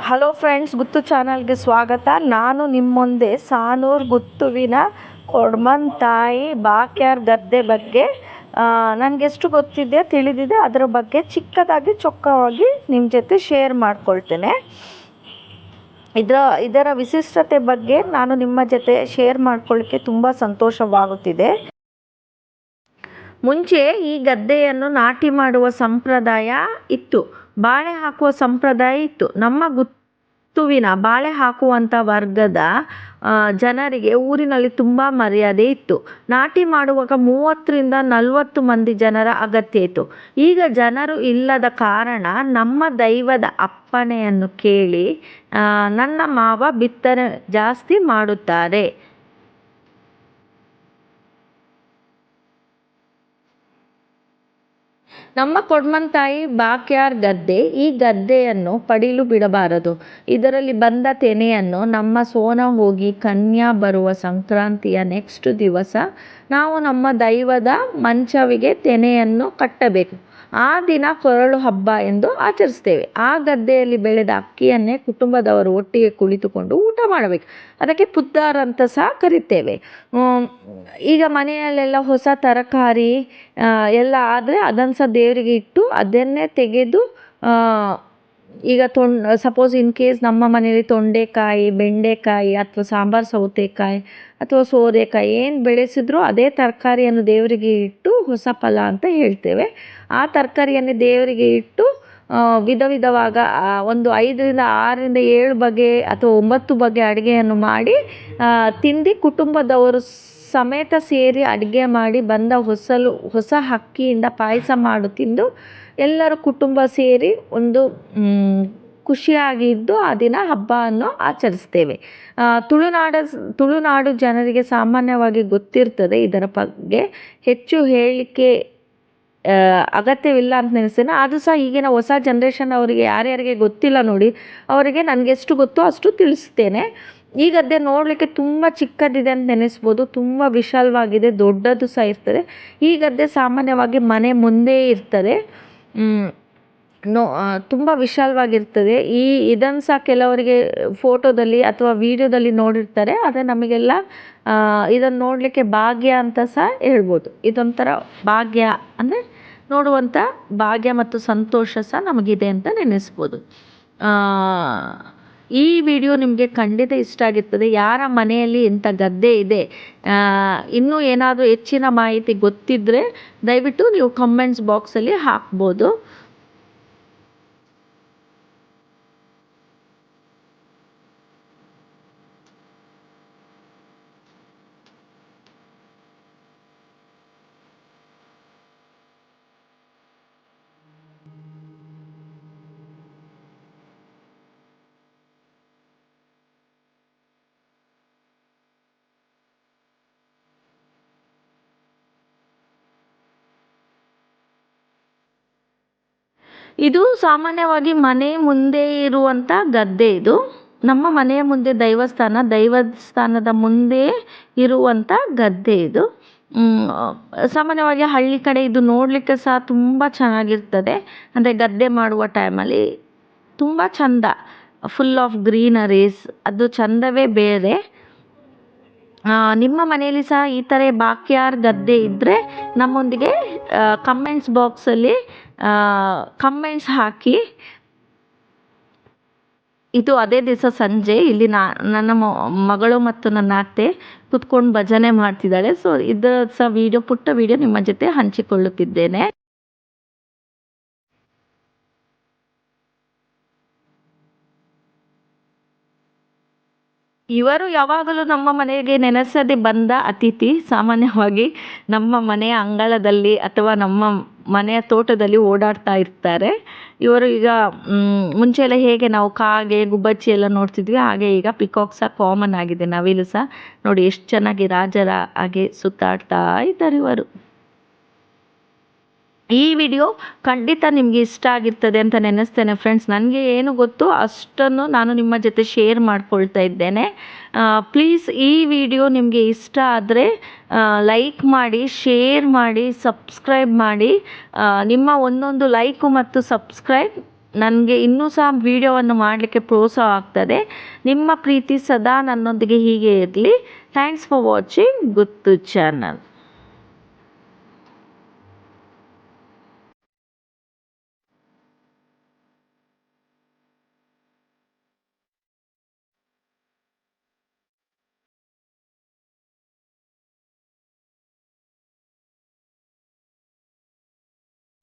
Hello friends, ಗುತ್ತು ಚಾನಲ್ಗೆ ಸ್ವಾಗತ. ನಾನು ನಿಮ್ಮ ಮುಂದೆ ಸಾನೂರು ಗುತ್ತುವಿನ ಕೊಡ್ಮಂತಾಯಿ ಬಾಕ್ಯಾರ್ ಗದ್ದೆ ಬಗ್ಗೆ ನನಗೆಷ್ಟು ಗೊತ್ತಿದೆ ತಿಳಿದಿದೆ ಅದರ ಬಗ್ಗೆ ಚಿಕ್ಕದಾಗಿ ಚೊಕ್ಕವಾಗಿ ನಿಮ್ಮ ಜೊತೆ ಶೇರ್ ಮಾಡ್ಕೊಳ್ತೇನೆ. ಇದರ ವಿಶಿಷ್ಟತೆ ಬಗ್ಗೆ ನಾನು ನಿಮ್ಮ ಜೊತೆ ಶೇರ್ ಮಾಡ್ಕೊಳ್ಳಿಕ್ಕೆ ತುಂಬ ಸಂತೋಷವಾಗುತ್ತಿದೆ. ಮುಂಚೆ ಈ ಗದ್ದೆಯನ್ನು ನಾಟಿ ಮಾಡುವ ಸಂಪ್ರದಾಯ ಇತ್ತು, ಬಾಳೆ ಹಾಕುವ ಸಂಪ್ರದಾಯ ಇತ್ತು. ನಮ್ಮ ಗುತ್ತುವಿನ ಬಾಳೆ ಹಾಕುವಂಥ ವರ್ಗದ ಜನರಿಗೆ ಊರಿನಲ್ಲಿ ತುಂಬ ಮರ್ಯಾದೆ ಇತ್ತು. ನಾಟಿ ಮಾಡುವಾಗ 30-40 ಮಂದಿ ಜನರ ಅಗತ್ಯ ಇತ್ತು. ಈಗ ಜನರು ಇಲ್ಲದ ಕಾರಣ ನಮ್ಮ ದೈವದ ಅಪ್ಪಣೆಯನ್ನು ಕೇಳಿ ನನ್ನ ಮಾವ ಬಿತ್ತನೆ ಜಾಸ್ತಿ ಮಾಡುತ್ತಾರೆ. ನಮ್ಮ ಕೊಡ್ಮಂತಾಯಿ ಬಾಕ್ಯಾರ್ ಗದ್ದೆ. ಈ ಗದ್ದೆಯನ್ನು ಪಡೀಲು ಬಿಡಬಾರದು. ಇದರಲ್ಲಿ ಬಂದ ತೆನೆಯನ್ನು ನಮ್ಮ ಸೋನ ಹೋಗಿ ಕನ್ಯಾ ಬರುವ ಸಂಕ್ರಾಂತಿಯ ನೆಕ್ಸ್ಟ್ ದಿವಸ ನಾವು ನಮ್ಮ ದೈವದ ಮಂಚವಿಗೆ ತೆನೆಯನ್ನು ಕಟ್ಟಬೇಕು. ಆ ದಿನ ಕೊರಳು ಹಬ್ಬ ಎಂದು ಆಚರಿಸ್ತೇವೆ. ಆ ಗದ್ದೆಯಲ್ಲಿ ಬೆಳೆದ ಅಕ್ಕಿಯನ್ನೇ ಕುಟುಂಬದವರು ಒಟ್ಟಿಗೆ ಕುಳಿತುಕೊಂಡು ಊಟ ಮಾಡಬೇಕು. ಅದಕ್ಕೆ ಪುದ್ದಾರ್ ಅಂತ ಸಹ ಕರಿತೇವೆ. ಈಗ ಮನೆಯಲ್ಲೆಲ್ಲ ಹೊಸ ತರಕಾರಿ ಎಲ್ಲ ಆದರೆ ಅದನ್ನು ಸಹ ದೇವರಿಗೆ ಇಟ್ಟು ಅದನ್ನೇ ತೆಗೆದು ಈಗ ಸಪೋಸ್ ಇನ್ ಕೇಸ್ ನಮ್ಮ ಮನೆಯಲ್ಲಿ ತೊಂಡೆಕಾಯಿ, ಬೆಂಡೆಕಾಯಿ ಅಥವಾ ಸಾಂಬಾರು ಸೌತೆಕಾಯಿ ಅಥವಾ ಸೋರೆಕಾಯಿ ಏನು ಬೆಳೆಸಿದ್ರೂ ಅದೇ ತರಕಾರಿಯನ್ನು ದೇವರಿಗೆ ಇಟ್ಟು ಹೊಸ ಫಲ ಅಂತ ಹೇಳ್ತೇವೆ. ಆ ತರಕಾರಿಯನ್ನೇ ದೇವರಿಗೆ ಇಟ್ಟು ವಿಧ ವಿಧವಾಗ ಒಂದು 5-6-7 ಬಗೆ ಅಥವಾ 9 ಬಗೆ ಅಡುಗೆಯನ್ನು ಮಾಡಿ ತಿಂದು ಕುಟುಂಬದವರು ಸಮೇತ ಸೇರಿ ಅಡುಗೆ ಮಾಡಿ ಬಂದ ಹೊಸ ಅಕ್ಕಿಯಿಂದ ಪಾಯಸ ಮಾಡು ತಿಂದು ಎಲ್ಲರೂ ಕುಟುಂಬ ಸೇರಿ ಒಂದು ಖುಷಿಯಾಗಿದ್ದು ಆ ದಿನ ಹಬ್ಬವನ್ನು ಆಚರಿಸ್ತೇವೆ. ತುಳುನಾಡು ಜನರಿಗೆ ಸಾಮಾನ್ಯವಾಗಿ ಗೊತ್ತಿರ್ತದೆ. ಇದರ ಬಗ್ಗೆ ಹೆಚ್ಚು ಹೇಳಲಿಕ್ಕೆ ಅಗತ್ಯವಿಲ್ಲ ಅಂತ ನೆನೆಸ್ತೇನೆ. ಆದರೂ ಸಹ ಈಗಿನ ಹೊಸ ಜನ್ರೇಷನ್ ಅವರಿಗೆ ಯಾರ್ಯಾರಿಗೆ ಗೊತ್ತಿಲ್ಲ ನೋಡಿ, ಅವರಿಗೆ ನನಗೆಷ್ಟು ಗೊತ್ತೋ ಅಷ್ಟು ತಿಳಿಸ್ತೇನೆ. ಈ ಗದ್ದೆ ನೋಡಲಿಕ್ಕೆ ತುಂಬ ಚಿಕ್ಕದಿದೆ ಅಂತ ನೆನೆಸ್ಬೋದು. ತುಂಬ ವಿಶಾಲವಾಗಿದೆ, ದೊಡ್ಡದು ಸಹ ಇರ್ತದೆ. ಈ ಗದ್ದೆ ಸಾಮಾನ್ಯವಾಗಿ ಮನೆ ಮುಂದೆ ಇರ್ತದೆ, ತುಂಬ ವಿಶಾಲವಾಗಿರ್ತದೆ. ಇದನ್ನು ಸಹ ಕೆಲವರಿಗೆ ಫೋಟೋದಲ್ಲಿ ಅಥವಾ ವಿಡಿಯೋದಲ್ಲಿ ನೋಡಿರ್ತಾರೆ. ಆದರೆ ನಮಗೆಲ್ಲ ಇದನ್ನು ನೋಡಲಿಕ್ಕೆ ಭಾಗ್ಯ ಅಂತ ಸಹ ಹೇಳ್ಬೋದು. ಇದೊಂಥರ ಭಾಗ್ಯ ಅಂದರೆ ನೋಡುವಂಥ ಭಾಗ್ಯ ಮತ್ತು ಸಂತೋಷ ಸಹ ನಮಗಿದೆ ಅಂತ ನೆನೆಸ್ಬೋದು. ಈ ವಿಡಿಯೋ ನಿಮಗೆ ಖಂಡಿತ ಇಷ್ಟ ಆಗಿರ್ತದೆ. ಯಾರ ಮನೆಯಲ್ಲಿ ಇಂಥ ಗದ್ದೆ ಇದೆ, ಇನ್ನೂ ಏನಾದರೂ ಹೆಚ್ಚಿನ ಮಾಹಿತಿ ಗೊತ್ತಿದ್ದರೆ ದಯವಿಟ್ಟು ನೀವು ಕಮೆಂಟ್ಸ್ ಬಾಕ್ಸಲ್ಲಿ ಹಾಕ್ಬೋದು. ಇದು ಸಾಮಾನ್ಯವಾಗಿ ಮನೆ ಮುಂದೆ ಇರುವಂಥ ಗದ್ದೆ. ಇದು ನಮ್ಮ ಮನೆಯ ಮುಂದೆ ದೇವಸ್ಥಾನದ ಮುಂದೆ ಇರುವಂಥ ಗದ್ದೆ ಇದು. ಸಾಮಾನ್ಯವಾಗಿ ಹಳ್ಳಿ ಕಡೆ ಇದು ನೋಡಲಿಕ್ಕೆ ಸಹ ತುಂಬ ಚೆನ್ನಾಗಿರ್ತದೆ. ಅಂದರೆ ಗದ್ದೆ ಮಾಡುವ ಟೈಮಲ್ಲಿ ತುಂಬ ಚಂದ, ಫುಲ್ ಆಫ್ ಗ್ರೀನರೀಸ್, ಅದು ಚಂದವೇ ಬೇರೆ. ನಿಮ್ಮ ಮನೆಯಲ್ಲಿ ಸಹ ಈ ಥರ ಬಾಕ್ಯಾರ್ ಗದ್ದೆ ಇದ್ದರೆ ನಮ್ಮೊಂದಿಗೆ ಕಮೆಂಟ್ಸ್ ಬಾಕ್ಸಲ್ಲಿ ಕಮೆಂಟ್ಸ್ ಹಾಕಿ. ಇದು ಅದೇ ದಿವಸ ಸಂಜೆ ಇಲ್ಲಿ ನನ್ನ ಮಗಳು ಮತ್ತು ನನ್ನ ಅತ್ತೆ ಕುತ್ಕೊಂಡು ಭಜನೆ ಮಾಡ್ತಿದ್ದಾಳೆ. ಸೊ ಇದರ ಸಹ ಪುಟ್ಟ ವಿಡಿಯೋ ನಿಮ್ಮ ಜೊತೆ ಹಂಚಿಕೊಳ್ಳುತ್ತಿದ್ದೇನೆ. ಇವರು ಯಾವಾಗಲೂ ನಮ್ಮ ಮನೆಗೆ ನೆನೆಸದೆ ಬಂದ ಅತಿಥಿ. ಸಾಮಾನ್ಯವಾಗಿ ನಮ್ಮ ಮನೆಯ ಅಂಗಳದಲ್ಲಿ ಅಥವಾ ನಮ್ಮ ಮನೆಯ ತೋಟದಲ್ಲಿ ಓಡಾಡ್ತಾ ಇರ್ತಾರೆ. ಇವರು ಈಗ ಮುಂಚೆ ಎಲ್ಲ ಹೇಗೆ ನಾವು ಕಾಗೆ, ಗುಬ್ಬಚ್ಚಿ ಎಲ್ಲ ನೋಡ್ತಿದ್ವಿ, ಹಾಗೆ ಈಗ ಪಿಕಾಕ್ ಸಹ ಕಾಮನ್ ಆಗಿದೆ. ನವಿಲು ಸಹ ನೋಡಿ ಎಷ್ಟು ಚೆನ್ನಾಗಿ ರಾಜರ ಹಾಗೆ ಸುತ್ತಾಡ್ತಾ ಇದ್ದಾರೆ ಇವರು. ಈ ವಿಡಿಯೋ ಖಂಡಿತ ನಿಮಗೆ ಇಷ್ಟ ಆಗಿರ್ತದೆ ಅಂತ ನೆನೆಸ್ತೇನೆ ಫ್ರೆಂಡ್ಸ್. ನನಗೆ ಏನು ಗೊತ್ತು ಅಷ್ಟನ್ನು ನಾನು ನಿಮ್ಮ ಜೊತೆ ಶೇರ್ ಮಾಡ್ಕೊಳ್ತಾ ಇದ್ದೇನೆ. ಪ್ಲೀಸ್ ಈ ವಿಡಿಯೋ ನಿಮಗೆ ಇಷ್ಟ ಆದರೆ ಲೈಕ್ ಮಾಡಿ, ಶೇರ್ ಮಾಡಿ, ಸಬ್ಸ್ಕ್ರೈಬ್ ಮಾಡಿ. ನಿಮ್ಮ ಒಂದೊಂದು ಲೈಕು ಮತ್ತು ಸಬ್ಸ್ಕ್ರೈಬ್ ನನಗೆ ಇನ್ನೂ ಸಹ ವಿಡಿಯೋವನ್ನು ಮಾಡಲಿಕ್ಕೆ ಪ್ರೋತ್ಸಾಹ ಆಗ್ತದೆ. ನಿಮ್ಮ ಪ್ರೀತಿ ಸದಾ ನನ್ನೊಂದಿಗೆ ಹೀಗೆ ಇರಲಿ. Thanks for watching Guttu channel.